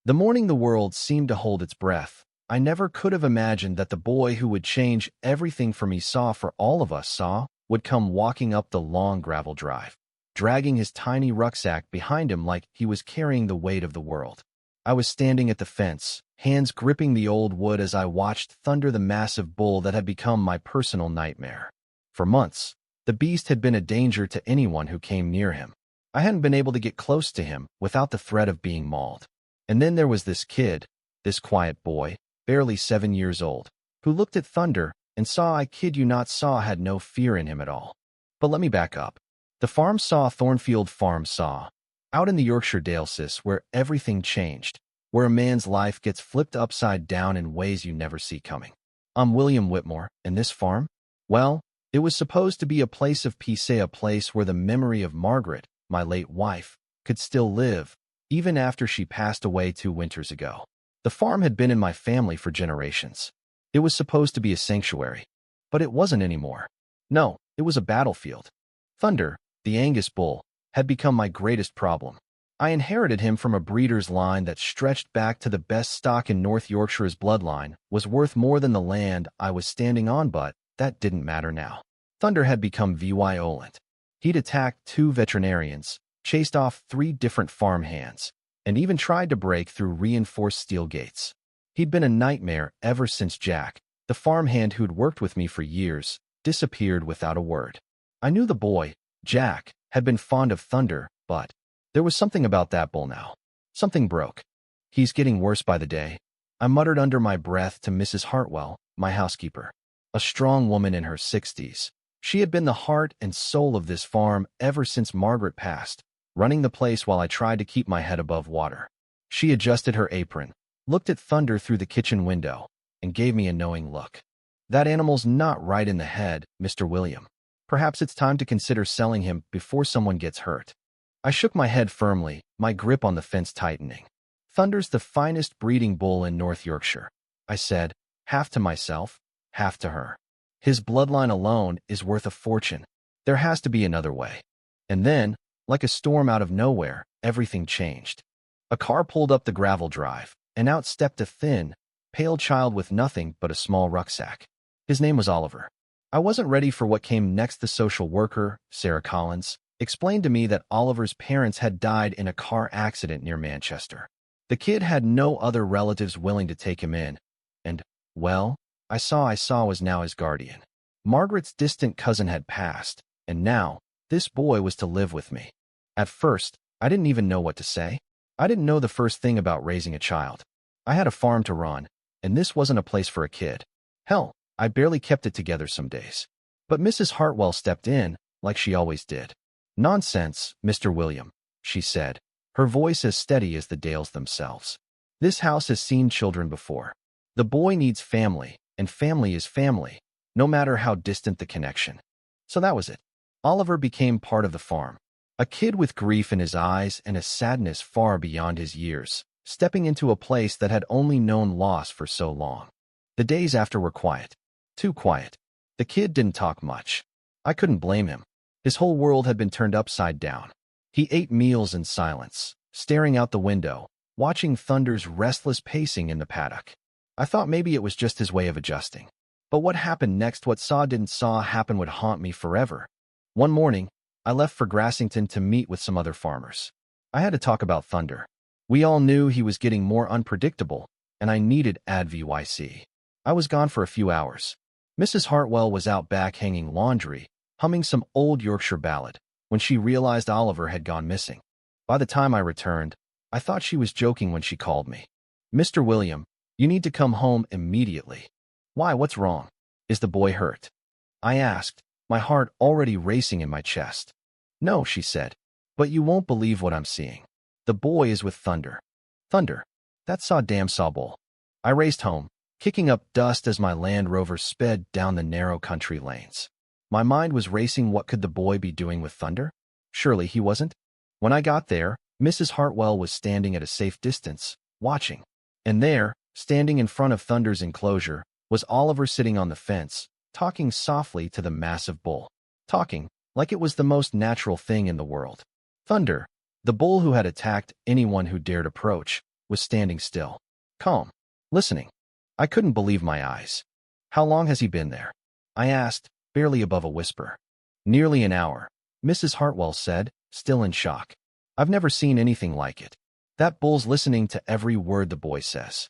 The morning the world seemed to hold its breath, I never could have imagined that the boy who would change everything for me for all of us saw, would come walking up the long gravel drive, dragging his tiny rucksack behind him like he was carrying the weight of the world. I was standing at the fence, hands gripping the old wood as I watched Thunder, the massive bull that had become my personal nightmare. For months, the beast had been a danger to anyone who came near him. I hadn't been able to get close to him without the threat of being mauled. And then there was this kid, this quiet boy, barely 7 years old, who looked at Thunder and saw, I kid you not, had no fear in him at all. But let me back up. The farm Thornfield Farm out in the Yorkshire Dales, where everything changed, where a man's life gets flipped upside down in ways you never see coming. I'm William Whitmore, and this farm? Well, it was supposed to be a place of peace, a place where the memory of Margaret, my late wife, could still live, even after she passed away 2 winters ago. The farm had been in my family for generations. It was supposed to be a sanctuary, but it wasn't anymore. No, it was a battlefield. Thunder, the Angus bull, had become my greatest problem. I inherited him from a breeder's line that stretched back to the best stock in North Yorkshire's bloodline, was worth more than the land I was standing on, but that didn't matter now. Thunder had become violent. He'd attacked 2 veterinarians, chased off 3 different farm hands, and even tried to break through reinforced steel gates. He'd been a nightmare ever since Jack, the farmhand who'd worked with me for years, disappeared without a word. I knew the boy, Jack, had been fond of Thunder, but there was something about that bull now. Something broke. He's getting worse by the day, I muttered under my breath to Mrs. Hartwell, my housekeeper. A strong woman in her 60s. She had been the heart and soul of this farm ever since Margaret passed, running the place while I tried to keep my head above water. She adjusted her apron, looked at Thunder through the kitchen window, and gave me a knowing look. That animal's not right in the head, Mr. William. Perhaps it's time to consider selling him before someone gets hurt. I shook my head firmly, my grip on the fence tightening. Thunder's the finest breeding bull in North Yorkshire, I said, half to myself, half to her. His bloodline alone is worth a fortune. There has to be another way. And then, like a storm out of nowhere, everything changed. A car pulled up the gravel drive, and out stepped a thin, pale child with nothing but a small rucksack. His name was Oliver. I wasn't ready for what came next. The social worker, Sarah Collins, explained to me that Oliver's parents had died in a car accident near Manchester. The kid had no other relatives willing to take him in, and, well, I saw was now his guardian. Margaret's distant cousin had passed, and now, this boy was to live with me. At first, I didn't even know what to say. I didn't know the first thing about raising a child. I had a farm to run, and this wasn't a place for a kid. Hell, I barely kept it together some days. But Mrs. Hartwell stepped in, like she always did. "Nonsense, Mr. William," she said, her voice as steady as the Dales themselves. "This house has seen children before. The boy needs family, and family is family, no matter how distant the connection." So that was it. Oliver became part of the farm. A kid with grief in his eyes and a sadness far beyond his years, stepping into a place that had only known loss for so long. The days after were quiet. Too quiet. The kid didn't talk much. I couldn't blame him. His whole world had been turned upside down. He ate meals in silence, staring out the window, watching Thunder's restless pacing in the paddock. I thought maybe it was just his way of adjusting. But what happened next, what didn't happen, would haunt me forever. One morning, I left for Grassington to meet with some other farmers. I had to talk about Thunder. We all knew he was getting more unpredictable, and I needed advice. I was gone for a few hours. Mrs. Hartwell was out back hanging laundry, humming some old Yorkshire ballad, when she realized Oliver had gone missing. By the time I returned, I thought she was joking when she called me. "Mr. William, you need to come home immediately." "Why, what's wrong? Is the boy hurt?" I asked, my heart already racing in my chest. "No," she said, "but you won't believe what I'm seeing. The boy is with Thunder." Thunder? That damn sawbull. I raced home, kicking up dust as my Land Rover sped down the narrow country lanes. My mind was racing. What could the boy be doing with Thunder? Surely he wasn't. When I got there, Mrs. Hartwell was standing at a safe distance, watching. And there, standing in front of Thunder's enclosure, was Oliver sitting on the fence, talking softly to the massive bull. Talking like it was the most natural thing in the world. Thunder, the bull who had attacked anyone who dared approach, was standing still, calm, listening. I couldn't believe my eyes. How long has he been there? I asked, barely above a whisper. Nearly an hour, Mrs. Hartwell said, still in shock. I've never seen anything like it. That bull's listening to every word the boy says.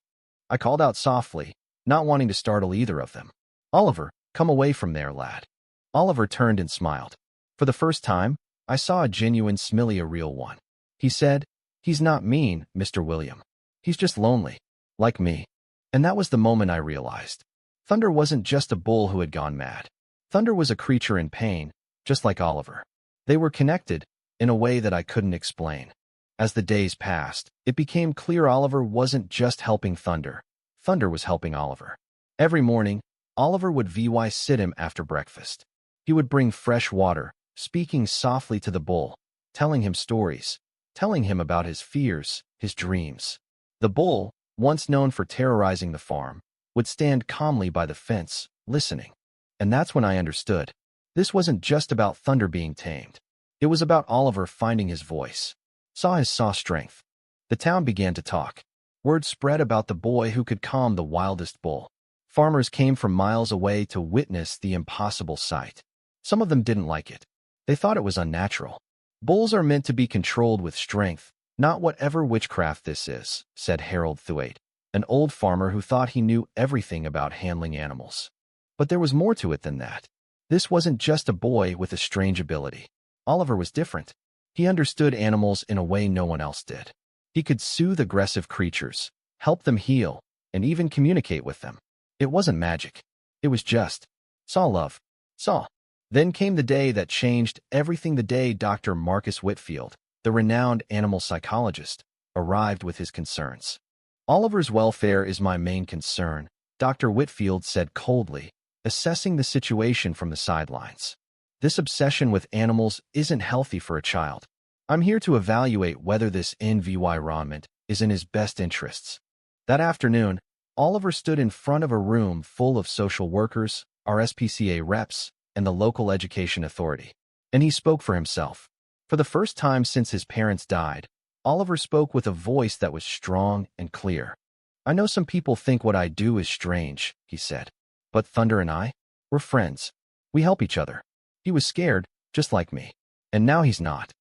I called out softly, not wanting to startle either of them. Oliver, come away from there, lad. Oliver turned and smiled. For the first time, I saw a genuine smile, a real one. He said, he's not mean, Mr. William. He's just lonely, like me. And that was the moment I realized. Thunder wasn't just a bull who had gone mad. Thunder was a creature in pain, just like Oliver. They were connected, in a way that I couldn't explain. As the days passed, it became clear Oliver wasn't just helping Thunder. Thunder was helping Oliver. Every morning, Oliver would sit him after breakfast. He would bring fresh water, speaking softly to the bull, telling him stories, telling him about his fears, his dreams. The bull, once known for terrorizing the farm, would stand calmly by the fence, listening. And that's when I understood. This wasn't just about Thunder being tamed. It was about Oliver finding his voice. Saw his strength. The town began to talk. Word spread about the boy who could calm the wildest bull. Farmers came from miles away to witness the impossible sight. Some of them didn't like it. They thought it was unnatural. Bulls are meant to be controlled with strength, not whatever witchcraft this is, said Harold Thwaite, an old farmer who thought he knew everything about handling animals. But there was more to it than that. This wasn't just a boy with a strange ability. Oliver was different. He understood animals in a way no one else did. He could soothe aggressive creatures, help them heal, and even communicate with them. It wasn't magic. It was just saw love. Saw. Then came the day that changed everything. The day Dr. Marcus Whitfield, the renowned animal psychologist, arrived with his concerns. Oliver's welfare is my main concern, Dr. Whitfield said coldly, assessing the situation from the sidelines. This obsession with animals isn't healthy for a child. I'm here to evaluate whether this environment is in his best interests. That afternoon, Oliver stood in front of a room full of social workers, RSPCA reps, and the local education authority. And he spoke for himself. For the first time since his parents died, Oliver spoke with a voice that was strong and clear. I know some people think what I do is strange, he said. But Thunder and I, we're friends. We help each other. He was scared, just like me. And now he's not.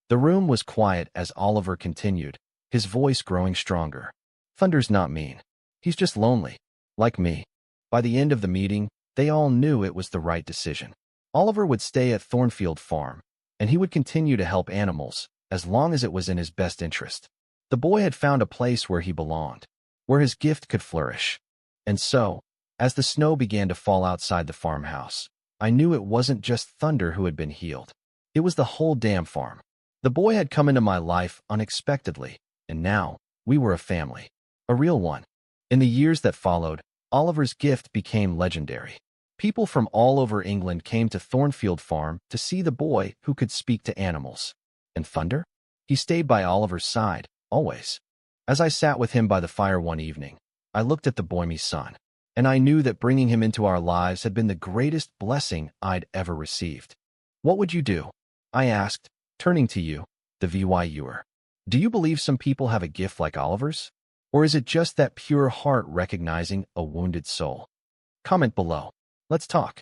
The room was quiet as Oliver continued, his voice growing stronger. Thunder's not mean. He's just lonely, like me. By the end of the meeting, they all knew it was the right decision. Oliver would stay at Thornfield Farm, and he would continue to help animals, as long as it was in his best interest. The boy had found a place where he belonged, where his gift could flourish. And so, as the snow began to fall outside the farmhouse, I knew it wasn't just Thunder who had been healed. It was the whole damn farm. The boy had come into my life unexpectedly, and now we were a family. A real one. In the years that followed, Oliver's gift became legendary. People from all over England came to Thornfield Farm to see the boy who could speak to animals. And Thunder? He stayed by Oliver's side, always. As I sat with him by the fire one evening, I looked at the boy, my son, and I knew that bringing him into our lives had been the greatest blessing I'd ever received. What would you do? I asked, turning to you, the viewer. Do you believe some people have a gift like Oliver's? Or is it just that pure heart recognizing a wounded soul? Comment below. Let's talk.